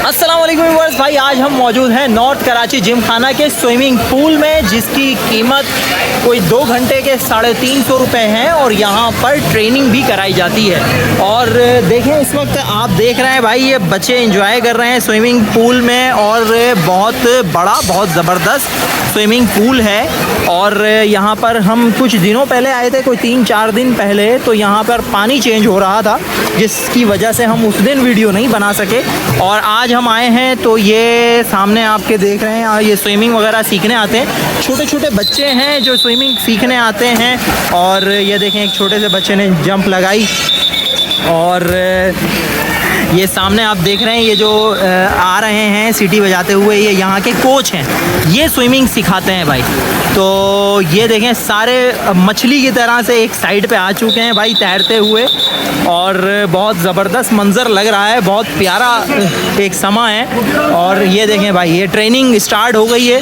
अस्सलाम वालेकुम व्यूअर्स भाई, आज हम मौजूद हैं नॉर्थ कराची जिम खाना के स्विमिंग पूल में, जिसकी कीमत कोई 2 घंटे के 350 रुपये हैं और यहाँ पर ट्रेनिंग भी कराई जाती है। और देखें, इस वक्त आप देख रहे हैं भाई, ये बच्चे एंजॉय कर रहे हैं स्विमिंग पूल में और बहुत बड़ा, बहुत ज़बरदस्त स्विमिंग पूल है। और यहाँ पर हम कुछ दिनों पहले आए थे, कोई 3-4 दिन पहले, तो यहाँ पर पानी चेंज हो रहा था, जिसकी वजह से हम उस दिन वीडियो नहीं बना सके। और आज हम आए हैं तो ये सामने आपके देख रहे हैं, ये स्विमिंग वगैरह सीखने आते हैं। छोटे छोटे बच्चे हैं जो स्विमिंग सीखने आते हैं। और ये देखें, एक छोटे से बच्चे ने जंप लगाई। और ये सामने आप देख रहे हैं, ये जो आ रहे हैं सीटी बजाते हुए, ये यहाँ के कोच हैं, ये स्विमिंग सिखाते हैं भाई। तो ये देखें, सारे मछली की तरह से एक साइड पे आ चुके हैं भाई तैरते हुए। और बहुत ज़बरदस्त मंज़र लग रहा है, बहुत प्यारा एक समा है। और ये देखें भाई, ये ट्रेनिंग स्टार्ट हो गई है।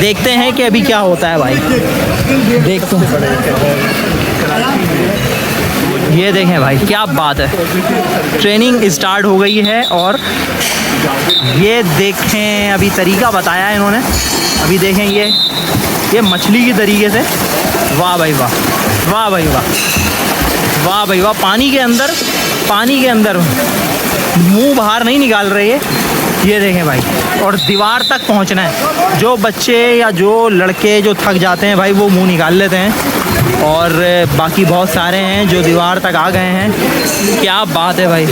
देखते हैं कि अभी क्या होता है भाई, देखते हैं। ये देखें भाई, क्या बात है, ट्रेनिंग स्टार्ट हो गई है। और ये देखें, अभी तरीका बताया है इन्होंने, अभी देखें ये मछली की तरीके से, वाह भाई वाह, वाह भाई वाह, वाह भाई वाह। पानी के अंदर मुंह बाहर नहीं निकाल रही है, ये देखें भाई। और दीवार तक पहुंचना है, जो बच्चे या जो लड़के जो थक जाते हैं भाई, वो मुंह निकाल लेते हैं। और बाकी बहुत सारे हैं जो दीवार तक आ गए हैं। क्या बात है भाई,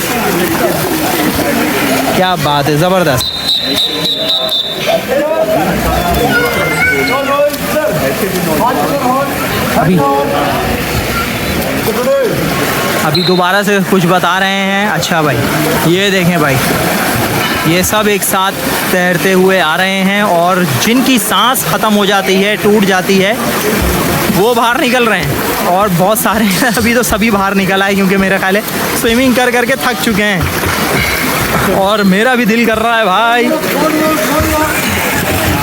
क्या बात है, ज़बरदस्त। अभी दोबारा से कुछ बता रहे हैं। अच्छा भाई, ये देखें भाई, ये सब एक साथ तैरते हुए आ रहे हैं। और जिनकी सांस ख़त्म हो जाती है, टूट जाती है, वो बाहर निकल रहे हैं। और बहुत सारे अभी तो सभी बाहर निकल आए, क्योंकि मेरा ख्याल है स्विमिंग कर करके थक चुके हैं। और मेरा भी दिल कर रहा है भाई,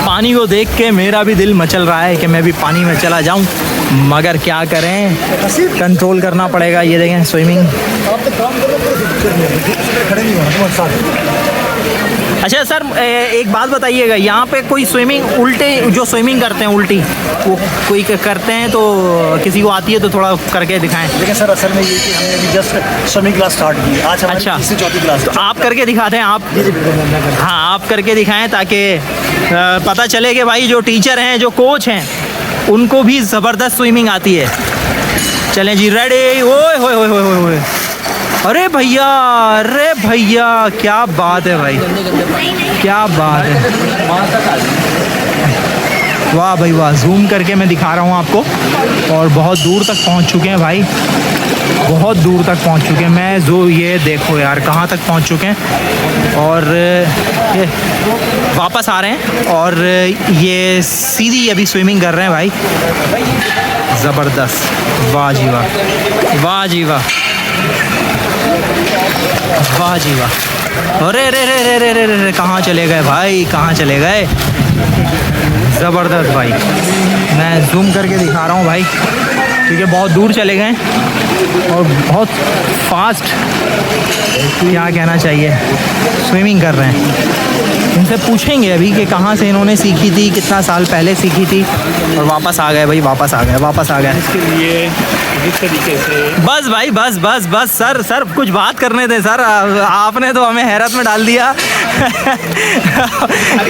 पानी को देख के मेरा भी दिल मचल रहा है कि मैं भी पानी में चला जाऊं, मगर क्या करें, कंट्रोल करना पड़ेगा। ये देखें स्विमिंग। अच्छा सर, एक बात बताइएगा, यहाँ पे कोई स्विमिंग उल्टे, जो स्विमिंग करते हैं उल्टी, वो कोई करते हैं तो किसी को आती है तो थोड़ा करके दिखाएं। देखिए सर, असल में ये कि हमने अभी जस्ट स्विमिंग क्लास स्टार्ट की आज। अच्छा, तीसरी चौथी क्लास। तो आप करके दिखाते हैं आप? हाँ, आप करके दिखाएं, ताकि पता चले कि भाई जो टीचर हैं, जो कोच हैं, उनको भी ज़बरदस्त स्विमिंग आती है। चलें जी, रेडी। ओए होए होए होए होए, अरे भैया, अरे भैया, क्या बात है भाई, क्या बात है, वाह भाई वाह। जूम करके मैं दिखा रहा हूँ आपको। और बहुत दूर तक पहुँच चुके हैं भाई, बहुत दूर तक पहुँच चुके हैं। मैं जो ये देखो यार, कहाँ तक पहुँच चुके हैं। और ये वापस आ रहे हैं, और ये सीधी अभी स्विमिंग कर रहे हैं भाई। ज़बरदस्त, वाह जी वाह, वाह जी वाह, वाह जी वाह। अरे रे रे रे रे रे रे, कहाँ चले गए भाई, कहाँ चले गए। ज़बरदस्त भाई, मैं जूम करके दिखा रहा हूँ भाई, क्योंकि बहुत दूर चले गए और बहुत फास्ट, क्या कहना चाहिए, स्विमिंग कर रहे हैं। इनसे पूछेंगे अभी कि कहाँ से इन्होंने सीखी थी, कितना साल पहले सीखी थी। और वापस आ गए भाई, वापस आ गए, वापस आ गए। इसके लिए जिस तरीके से, बस भाई, बस बस बस सर कुछ बात करने दें सर, आपने तो हमें हैरत में डाल दिया।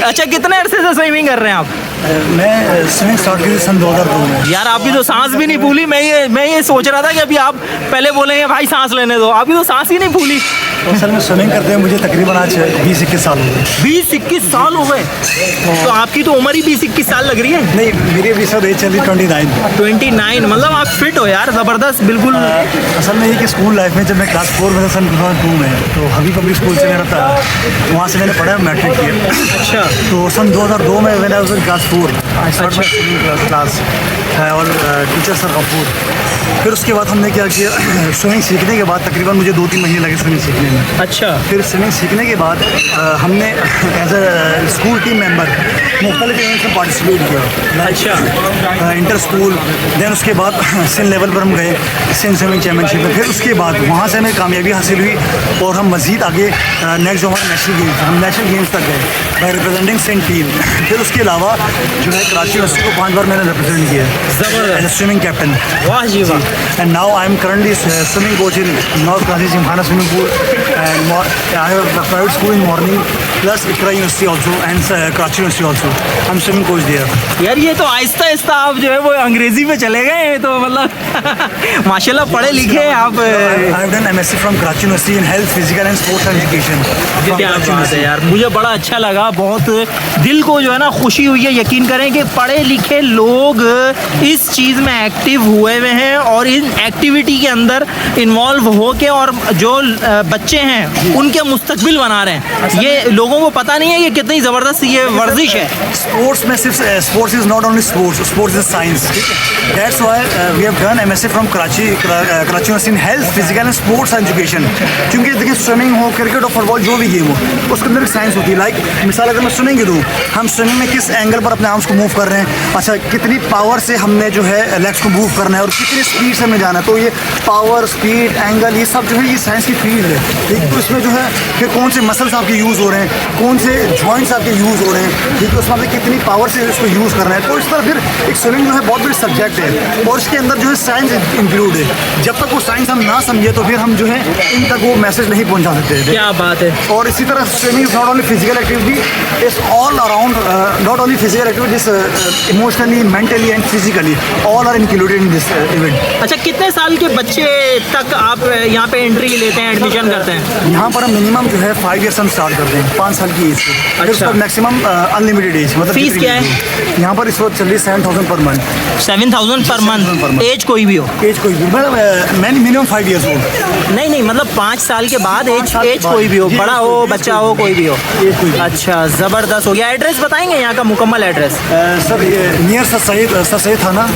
अच्छा, कितने अरसे से स्विमिंग कर रहे हैं आप? मैं स्विमिंग स्टार्ट की थी सन 2002 में। यार, आपकी तो सांस भी नहीं फूली। मैं ये सोच रहा था कि अभी आप पहले बोलेंगे भाई सांस लेने दो, अभी तो सांस ही नहीं फूली। असल में स्विमिंग करते हैं मुझे तकरीबन आज 20-21 साल हो गए। 20-21 साल हो गए? तो आपकी तो उम्र ही 20-21 साल लग रही है। नहीं, मेरी अभी सर एज चल रही 29। 29, मतलब आप फिट हो यार, ज़बरदस्त, बिल्कुल। असल में ये कि स्कूल लाइफ में जब मैं क्लास 4 में था, सन 2002 में, तो हबी पब्लिक स्कूल से मेरा था, वहाँ से मैंने पढ़ा, मैट्रिक किया। अच्छा, तो सन 2002 में मैंने क्लास 4 क्लास और टीचर सर गफूर। फिर उसके बाद हमने क्या किया, स्विमिंग सीखने के बाद तकरीबन मुझे 2-3 महीने लगे स्विमिंग सीखने में। में। अच्छा। फिर स्विमिंग सीखने के बाद हमने as a school team member मुख्तलिफ इवेंट्स में पार्टिसिपेट किया। अच्छा। इंटर स्कूल, देन उसके बाद सिंध लेवल पर हम गए, सिंध स्विमिंग चैम्पियनशिप में। फिर उसके बाद वहाँ से हमें कामयाबी हासिल हुई और हम मज़ीद आगे नेक्स्ट जो हमारे नेशनल गेम्स, हम नेशनल गेम्स तक गए बाय रिप्रेजेंटिंग सिंध टीम। फिर उसके अलावा जो है कराची यूनिवर्सिटी को 5 बार मैंने रिप्रेजेंट किया ज़बरदस्त। As swimming captain. वाह जी वाह। And now I am currently swimming coach in North Karachi Gymkhana swimming pool, and I have a private school in morning plus Iqra University also and Karachi University also. I'm swimming coach there. यार ये तो आहिस्ता आहिस्ता आप जो है वो अंग्रेजी पे चले गए हैं, तो मतलब माशाल्लाह पढ़े लिखे आप। I have done MSc from Karachi University in Health, Physical and Sports Education. from क्या Karachi बात है University. यार, मुझे बड़ा अच्छा लगा, बहुत दिल को जो है ना खुशी हुई है। यकीन करें कि पढ़े लिखे लोग इस चीज़ में एक्टिव हुए हुए हैं और इन एक्टिविटी के अंदर इन्वॉल्व हो के और जो बच्चे हैं उनके मुस्तकबिल बना रहे हैं। ये लोगों को पता नहीं है कि कितनी ज़बरदस्त ये वर्जिश है। Sports में सिर्फ sports is not only sports is science. That's why we have done MSc from Karachi university in health, physical and sports education. क्योंकि देखिए स्विमिंग हो, क्रिकेट हो, फुटबॉल, जो भी गेम हो उसके अंदर एक साइंस होती है। लाइक मिसाल अगर मैं स्विमिंग की दूँ, हम स्विमिंग में किस एंगल पर अपने आर्म्स को मूव कर रहे हैं, अच्छा कितनी पावर से हमने जो है लेग्स को मूव करना है और कितनी स्पीड से हमें जाना है। तो ये पावर, स्पीड, एंगल, ये सब जो है ये साइंस की फील्ड है। ठीक है, तो इसमें जो है फिर कौन से मसल्स आपके यूज़ हो रहे हैं, कौन से जॉइंट्स आपके यूज़ हो रहे हैं, ठीक है, उसमें आपने कितनी पावर से इसको यूज़ करना है। तो इस तरह फिर एक स्विमिंग जो है बहुत बड़ी सब्जेक्ट है और इसके अंदर जो है साइंस इंक्लूड है। जब तक वो साइंस हम ना समझे तो फिर हम जो है इन तक वो मैसेज नहीं पहुँचा सकते। क्या बात है। और इसी तरह swimming is not only physical activity, it's all around, not only physical activity, emotionally, mentally and physically all are included in this event. अच्छा, कितने साल के बच्चे तक आप यहाँ पे एंट्री लेते हैं, एडमिशन करते हैं? यहाँ पर हम मिनिमम जो है 5 ईयर्स हम स्टार्ट करते हैं, 5 साल की एज से। फिर अच्छा। उसका मैक्सिमम अनलिमिटेड एज, मतलब फीस क्या है? यहाँ पर इस वक्त चल रही 7,000 per month. 7,000 per month. As कोई भी हो? एज कोई भी, मतलब मैंने मिनिमम 5 ईयर्स हो। नहीं मतलब 5 साल के बाद एज कोई भी हो, जी, बड़ा एज हो, कोई भी, बच्चा हो, कोई भी हो। एज कोई भी। अच्छा, ज़बरदस्त हो गया। एड्रेस बताएंगे यहाँ का मुकम्मल address? Sir near Sir Syed थाना,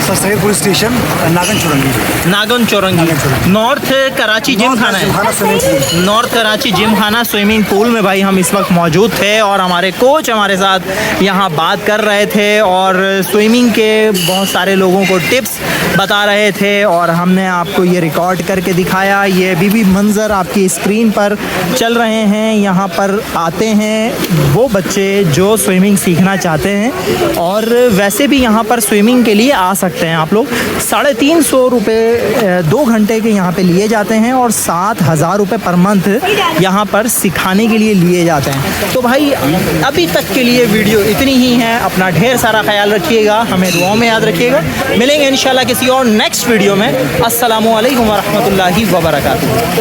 Sir Syed police station, Nagan Chowrangi. Nagan Chowrangi, north Karachi Gymkhana है। North Karachi Gymkhana swimming pool में भाई हम इस वक्त मौजूद थे और हमारे कोच हमारे साथ यहाँ बात कर रहे थे और स्विमिंग के बहुत सारे लोगों को टिप्स बता रहे थे और हमने आपको ये रिकॉर्ड करके दिखाया। ये भी मंज़र आपकी स्क्रीन पर चल रहे हैं। यहाँ पर आते हैं वो बच्चे जो स्विमिंग सीखना चाहते हैं और वैसे भी यहाँ पर स्विमिंग के लिए आ सकते हैं आप लोग। 350 रुपये 2 घंटे के यहाँ पे लिए जाते हैं और 7,000 रुपये पर मंथ यहाँ पर सिखाने के लिए लिए जाते हैं। तो भाई अभी तक के लिए वीडियो इतनी ही है। अपना ढेर सारा ख्याल रखिएगा, हमें दुआओं में याद रखिएगा। मिलेंगे इंशाल्लाह किसी और नेक्स्ट वीडियो में। अस्सलामु अलैकुम वरहमतुल्लाहि वबरकातुहू।